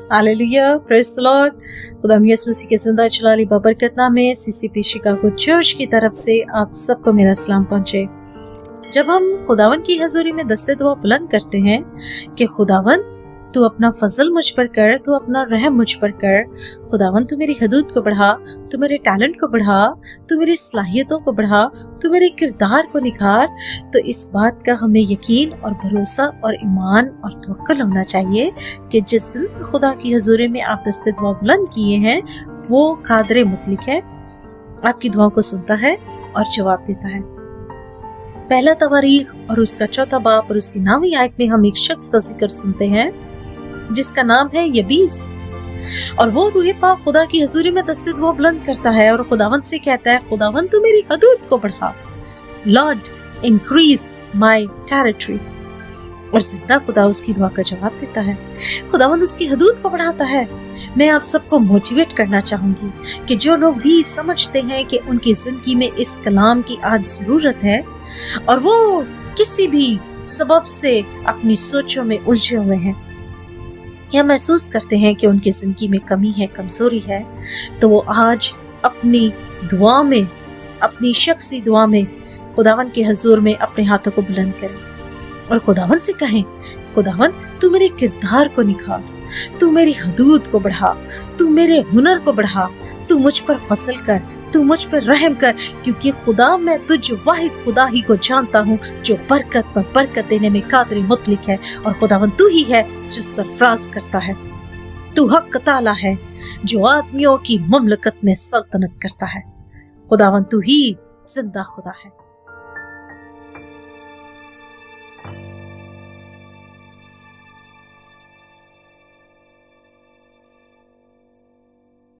Hallelujah, praise the Lord. खुदा यीशु मसीह के जिंदा जलाली बाबरकत नामे सीसीपी शिकागो चर्च की तरफ से आप सबको मेरा सलाम पहुंचे। जब हम खुदावन की हजूरी में दस्ते दुआ बुलंद करते हैं कि खुदावन तू अपना फजल मुझ पर कर, तू अपना रहम मुझ पर कर, खुदावन तू मेरी हदूद को बढ़ा, तू मेरे टैलेंट को बढ़ा, तू मेरी सलाहियतों को बढ़ा, तू मेरे किरदार को निखार, तो इस बात का हमें यकीन और भरोसा और ईमान और तवक्कुल होना चाहिए कि जिस दिन खुदा की हजूरी में आप दस्ते दुआ बुलंद किए हैं वो कादर मुतलक है, आपकी दुआओं को सुनता है और जवाब देता है। पहला तवारीख और उसका चौथा बाब और उसकी 9वीं आयत में हम एक शख्स का जिक्र सुनते हैं जिसका नाम है यबीस, और वो रूहे पाक खुदा की हजूरी में दस्ते दुआ बुलंद करता है और खुदावन से कहता है, खुदावन तू मेरी हदूद को बढ़ा, लॉर्ड इंक्रीज माय टेरिटरी। और जिंदा खुदा उसकी दुआ का जवाब देता है, खुदावन उसकी हदूद को बढ़ाता है। मैं आप सबको मोटिवेट करना चाहूंगी कि जो लोग भी समझते हैं कि उनकी जिंदगी में इस कलाम की आज जरूरत है और वो किसी भी सबब से अपनी सोचों में उलझे हुए हैं या महसूस करते हैं कि उनकी जिंदगी में कमी है, कमजोरी है, तो वो आज अपनी दुआ में, अपनी शख्सी दुआ में खुदावन के हजूर में अपने हाथों को बुलंद करें और खुदावन से कहें, खुदावन तू मेरे किरदार को निखार, तू मेरी हदूद को बढ़ा, तू मेरे हुनर को बढ़ा, तू मुझ पर फसल कर, तू मुझ पर रहम कर, क्योंकि खुदा मैं तुझ वाहिद खुदा ही को जानता हूँ जो बरकत पर बरकत देने में कादिर मुतलक है, और खुदावन तू ही है जो सरफराज करता है। तू हक ताला है जो आदमियों की ममलकत में सल्तनत करता है। खुदावन तू ही जिंदा खुदा है।